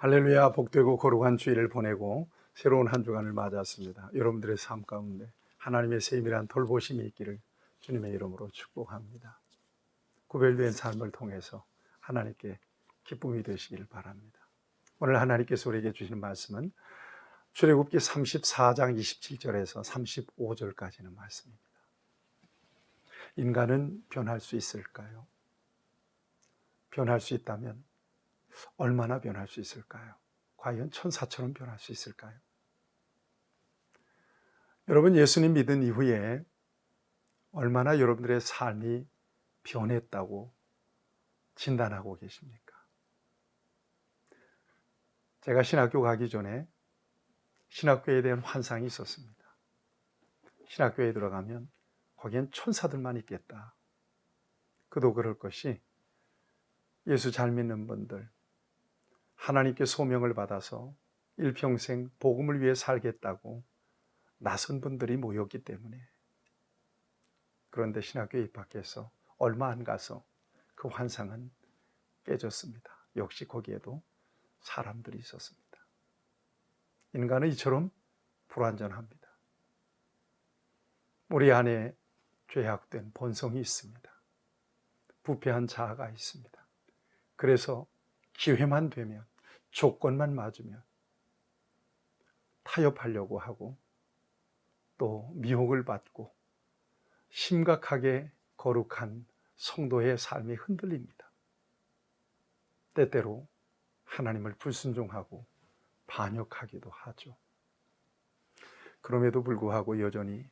할렐루야. 복되고 거룩한 주일을 보내고 새로운 한 주간을 맞았습니다. 여러분들의 삶 가운데 하나님의 세밀한 돌보심이 있기를 주님의 이름으로 축복합니다. 구별된 삶을 통해서 하나님께 기쁨이 되시기를 바랍니다. 오늘 하나님께서 우리에게 주시는 말씀은 출애굽기 34장 27절에서 35절까지는 말씀입니다. 인간은 변할 수 있을까요? 변할 수 있다면 얼마나 변할 수 있을까요? 과연 천사처럼 변할 수 있을까요? 여러분, 예수님 믿은 이후에 얼마나 여러분들의 삶이 변했다고 진단하고 계십니까? 제가 신학교 가기 전에 신학교에 대한 환상이 있었습니다. 신학교에 들어가면 거기엔 천사들만 있겠다. 그도 그럴 것이 예수 잘 믿는 분들, 하나님께 소명을 받아서 일평생 복음을 위해 살겠다고 나선 분들이 모였기 때문에. 그런데 신학교에 입학해서 얼마 안 가서 그 환상은 깨졌습니다. 역시 거기에도 사람들이 있었습니다. 인간은 이처럼 불완전합니다. 우리 안에 죄악된 본성이 있습니다. 부패한 자아가 있습니다. 그래서 기회만 되면, 조건만 맞으면 타협하려고 하고 또 미혹을 받고 심각하게 거룩한 성도의 삶이 흔들립니다. 때때로 하나님을 불순종하고 반역하기도 하죠. 그럼에도 불구하고 여전히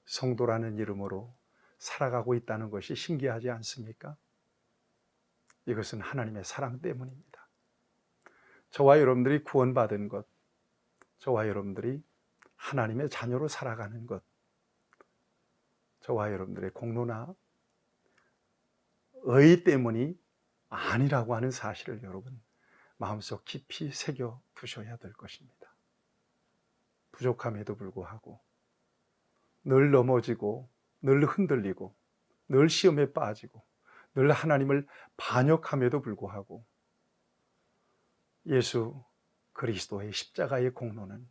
성도라는 이름으로 살아가고 있다는 것이 신기하지 않습니까? 이것은 하나님의 사랑 때문입니다. 저와 여러분들이 구원받은 것, 저와 여러분들이 하나님의 자녀로 살아가는 것, 저와 여러분들의 공로나 의 때문이 아니라고 하는 사실을 여러분 마음속 깊이 새겨 두셔야 될 것입니다. 부족함에도 불구하고 늘 넘어지고 늘 흔들리고 늘 시험에 빠지고 늘 하나님을 반역함에도 불구하고 예수 그리스도의 십자가의 공로는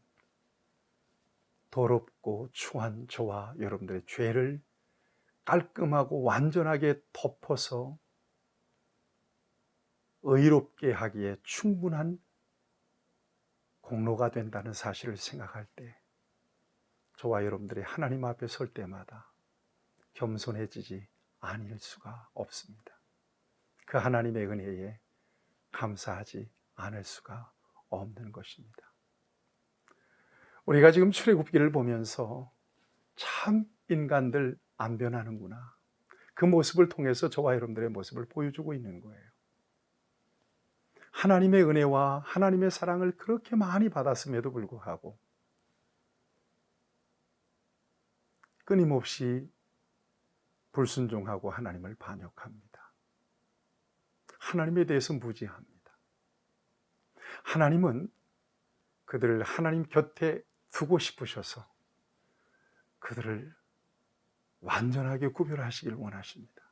더럽고 추한 저와 여러분들의 죄를 깔끔하고 완전하게 덮어서 의롭게 하기에 충분한 공로가 된다는 사실을 생각할 때 저와 여러분들이 하나님 앞에 설 때마다 겸손해지지 아닐 수가 없습니다. 그 하나님의 은혜에 감사하지 않을 수가 없는 것입니다. 우리가 지금 출애굽기를 보면서 참 인간들 안 변하는구나, 그 모습을 통해서 저와 여러분들의 모습을 보여주고 있는 거예요. 하나님의 은혜와 하나님의 사랑을 그렇게 많이 받았음에도 불구하고 끊임없이 불순종하고 하나님을 반역합니다. 하나님에 대해서 무지합니다. 하나님은 그들을 하나님 곁에 두고 싶으셔서 그들을 완전하게 구별하시길 원하십니다.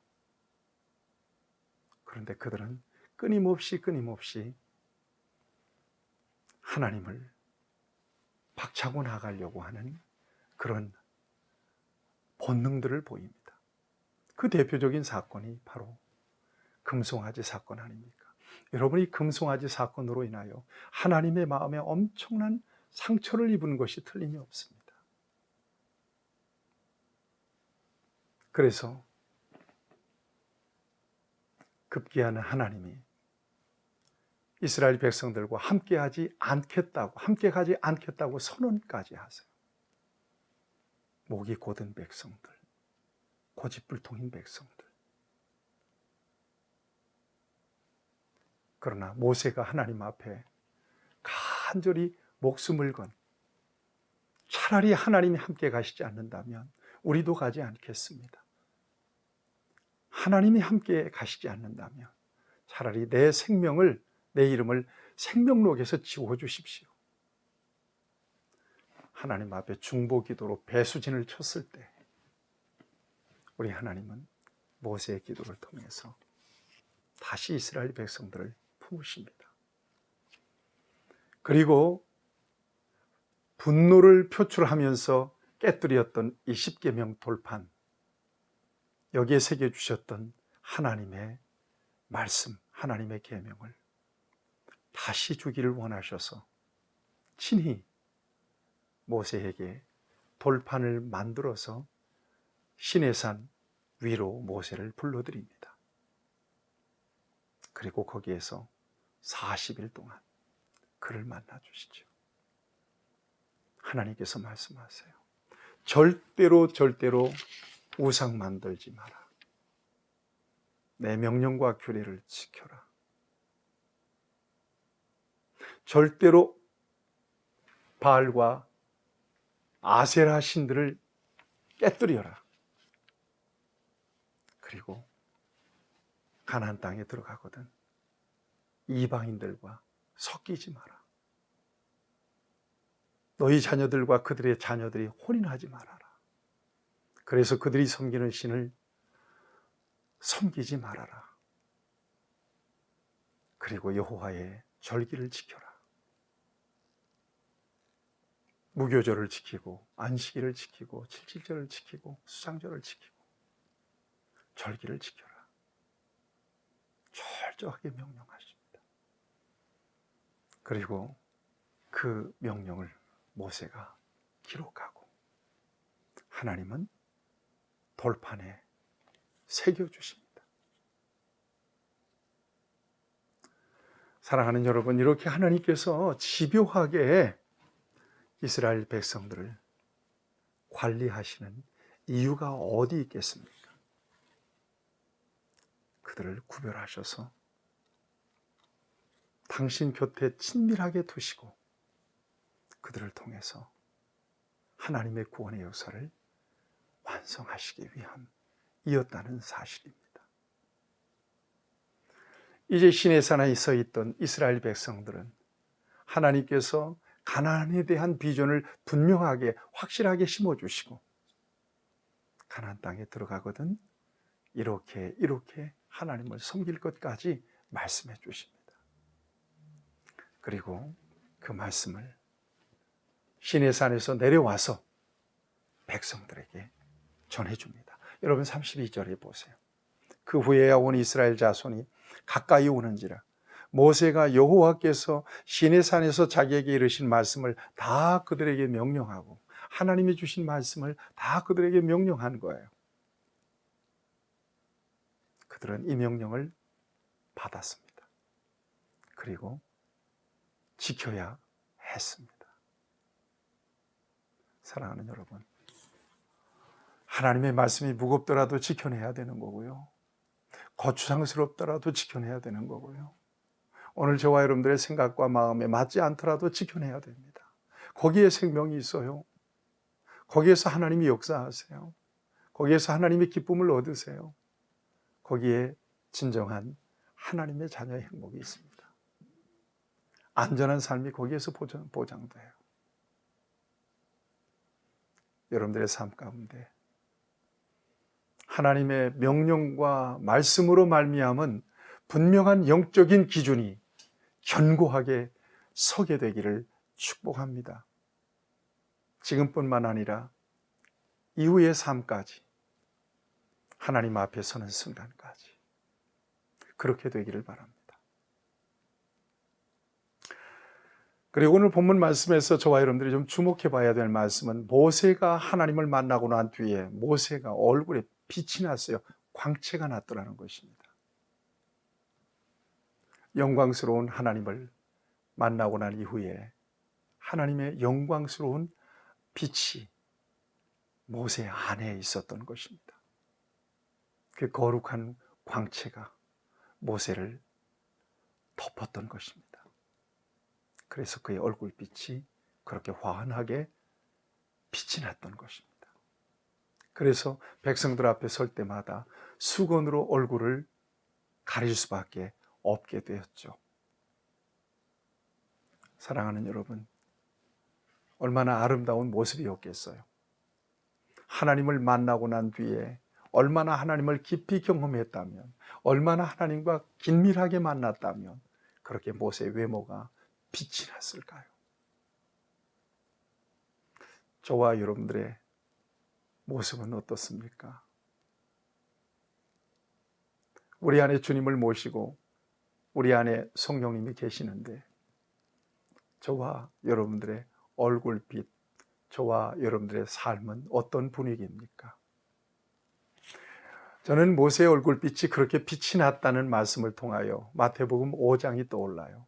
그런데 그들은 끊임없이 하나님을 박차고 나가려고 하는 그런 본능들을 보입니다. 그 대표적인 사건이 바로 금송아지 사건 아닙니까? 여러분이 금송아지 사건으로 인하여 하나님의 마음에 엄청난 상처를 입은 것이 틀림이 없습니다. 그래서 급기야는 하나님이 이스라엘 백성들과 함께 가지 않겠다고 선언까지 하세요. 목이 곧은 백성들, 고집불통인 백성들. 그러나 모세가 하나님 앞에 간절히 목숨을 건, 차라리 하나님이 함께 가시지 않는다면 우리도 가지 않겠습니다. 하나님이 함께 가시지 않는다면 차라리 내 생명을, 내 이름을 생명록에서 지워주십시오. 하나님 앞에 중보기도로 배수진을 쳤을 때 우리 하나님은 모세의 기도를 통해서 다시 이스라엘 백성들을 품으십니다. 그리고 분노를 표출하면서 깨뜨렸던 이 십계명 돌판, 여기에 새겨주셨던 하나님의 말씀, 하나님의 계명을 다시 주기를 원하셔서 친히 모세에게 돌판을 만들어서 시내산 위로 모세를 불러드립니다. 그리고 거기에서 40일 동안 그를 만나 주시죠. 하나님께서 말씀하세요. 절대로 우상 만들지 마라. 내 명령과 규례를 지켜라. 절대로 바알과 아세라 신들을 깨뜨려라. 그리고 가나안 땅에 들어가거든 이방인들과 섞이지 마라. 너희 자녀들과 그들의 자녀들이 혼인하지 말아라. 그래서 그들이 섬기는 신을 섬기지 말아라. 그리고 여호와의 절기를 지켜라. 무교절을 지키고 안식일을 지키고 칠칠절을 지키고 수장절을 지키고 절기를 지켜라. 철저하게 명령하십니다. 그리고 그 명령을 모세가 기록하고 하나님은 돌판에 새겨주십니다. 사랑하는 여러분, 이렇게 하나님께서 집요하게 이스라엘 백성들을 관리하시는 이유가 어디 있겠습니까? 그들을 구별하셔서 당신 곁에 친밀하게 두시고 그들을 통해서 하나님의 구원의 역사를 완성하시기 위함이었다는 사실입니다. 이제 시내산에 서 있던 이스라엘 백성들은 하나님께서 가나안에 대한 비전을 분명하게 확실하게 심어주시고 가나안 땅에 들어가거든 이렇게 하나님을 섬길 것까지 말씀해 주십니다. 그리고 그 말씀을 시내산에서 내려와서 백성들에게 전해줍니다. 여러분 32절에 보세요. 그 후에야 온 이스라엘 자손이 가까이 오는지라 모세가 여호와께서 시내산에서 자기에게 이르신 말씀을 다 그들에게 명령하고 하나님이 주신 말씀을 다 그들에게 명령한 거예요. 그들은 이 명령을 받았습니다. 그리고 지켜야 했습니다. 사랑하는 여러분, 하나님의 말씀이 무겁더라도 지켜내야 되는 거고요. 거추장스럽더라도 지켜내야 되는 거고요. 오늘 저와 여러분들의 생각과 마음에 맞지 않더라도 지켜내야 됩니다. 거기에 생명이 있어요. 거기에서 하나님이 역사하세요. 거기에서 하나님의 기쁨을 얻으세요. 거기에 진정한 하나님의 자녀의 행복이 있습니다. 안전한 삶이 거기에서 보장돼요. 여러분들의 삶 가운데 하나님의 명령과 말씀으로 말미암은 분명한 영적인 기준이 견고하게 서게 되기를 축복합니다. 지금뿐만 아니라 이후의 삶까지 하나님 앞에 서는 순간까지 그렇게 되기를 바랍니다. 그리고 오늘 본문 말씀에서 저와 여러분들이 좀 주목해 봐야 될 말씀은 모세가 하나님을 만나고 난 뒤에 모세가 얼굴에 빛이 났어요. 광채가 났더라는 것입니다. 영광스러운 하나님을 만나고 난 이후에 하나님의 영광스러운 빛이 모세 안에 있었던 것입니다. 그 거룩한 광채가 모세를 덮었던 것입니다. 그래서 그의 얼굴빛이 그렇게 환하게 빛이 났던 것입니다. 그래서 백성들 앞에 설 때마다 수건으로 얼굴을 가릴 수밖에 없게 되었죠. 사랑하는 여러분, 얼마나 아름다운 모습이었겠어요. 하나님을 만나고 난 뒤에 얼마나 하나님을 깊이 경험했다면, 얼마나 하나님과 긴밀하게 만났다면 그렇게 모세의 외모가 빛이 났을까요? 저와 여러분들의 모습은 어떻습니까? 우리 안에 주님을 모시고 우리 안에 성령님이 계시는데 저와 여러분들의 얼굴빛, 저와 여러분들의 삶은 어떤 분위기입니까? 저는 모세의 얼굴빛이 그렇게 빛이 났다는 말씀을 통하여 마태복음 5장이 떠올라요.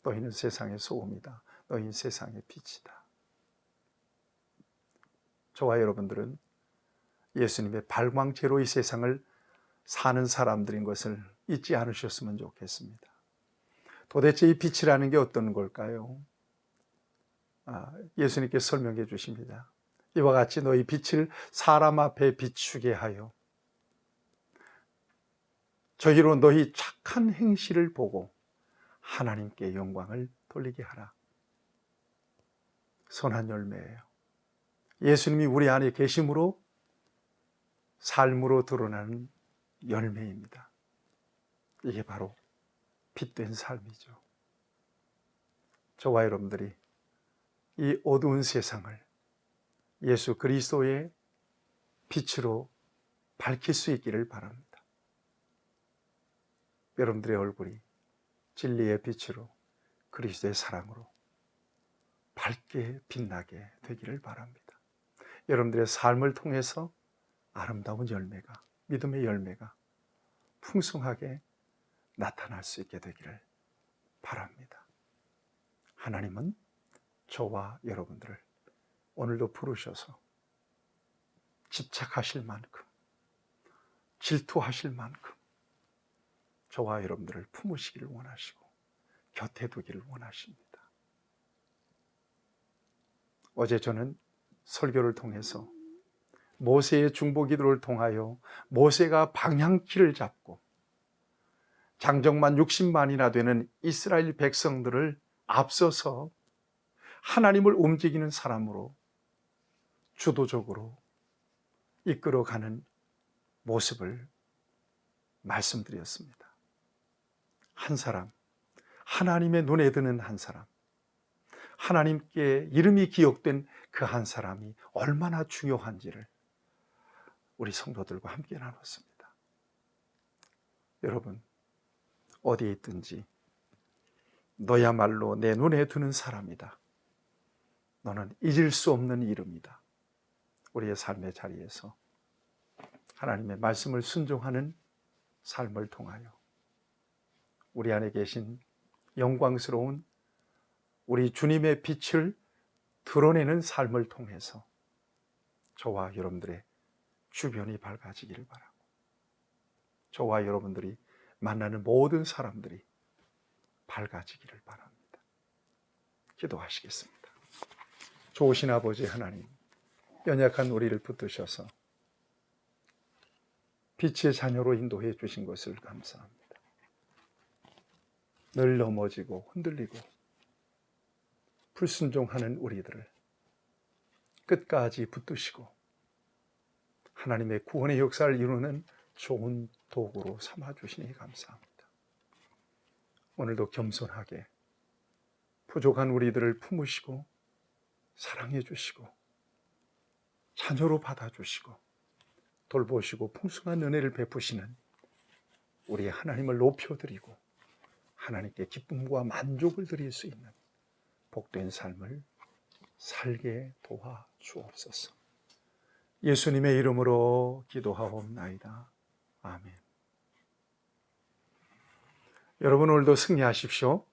너희는 세상의 소금이다. 너희는 세상의 빛이다. 저와 여러분들은 예수님의 발광체로 이 세상을 사는 사람들인 것을 잊지 않으셨으면 좋겠습니다. 도대체 이 빛이라는 게 어떤 걸까요? 예수님께서 설명해 주십니다. 이와 같이 너희 빛을 사람 앞에 비추게 하여 저희로 너희 착한 행실을 보고 하나님께 영광을 돌리게 하라. 선한 열매예요. 예수님이 우리 안에 계심으로 삶으로 드러나는 열매입니다. 이게 바로 빛된 삶이죠. 저와 여러분들이 이 어두운 세상을 예수 그리스도의 빛으로 밝힐 수 있기를 바랍니다. 여러분들의 얼굴이 진리의 빛으로 그리스도의 사랑으로 밝게 빛나게 되기를 바랍니다. 여러분들의 삶을 통해서 아름다운 열매가, 믿음의 열매가 풍성하게 나타날 수 있게 되기를 바랍니다. 하나님은 저와 여러분들을 오늘도 부르셔서 집착하실 만큼, 질투하실 만큼 저와 여러분들을 품으시기를 원하시고 곁에 두기를 원하십니다. 어제 저는 설교를 통해서 모세의 중보기도를 통하여 모세가 방향키를 잡고 장정만 60만이나 되는 이스라엘 백성들을 앞서서 하나님을 움직이는 사람으로 주도적으로 이끌어가는 모습을 말씀드렸습니다. 한 사람, 하나님의 눈에 드는 한 사람, 하나님께 이름이 기억된 그 한 사람이 얼마나 중요한지를 우리 성도들과 함께 나눴습니다. 여러분, 어디에 있든지 너야말로 내 눈에 드는 사람이다. 너는 잊을 수 없는 이름이다. 우리의 삶의 자리에서 하나님의 말씀을 순종하는 삶을 통하여 우리 안에 계신 영광스러운 우리 주님의 빛을 드러내는 삶을 통해서 저와 여러분들의 주변이 밝아지기를 바라고 저와 여러분들이 만나는 모든 사람들이 밝아지기를 바랍니다. 기도하시겠습니다. 좋으신 아버지 하나님, 연약한 우리를 붙드셔서 빛의 자녀로 인도해 주신 것을 감사합니다. 늘 넘어지고 흔들리고 불순종하는 우리들을 끝까지 붙드시고 하나님의 구원의 역사를 이루는 좋은 도구로 삼아주시니 감사합니다. 오늘도 겸손하게 부족한 우리들을 품으시고 사랑해 주시고 자녀로 받아주시고 돌보시고 풍성한 은혜를 베푸시는 우리 하나님을 높여드리고 하나님께 기쁨과 만족을 드릴 수 있는 복된 삶을 살게 도와 주옵소서. 예수님의 이름으로 기도하옵나이다. 아멘. 여러분 오늘도 승리하십시오.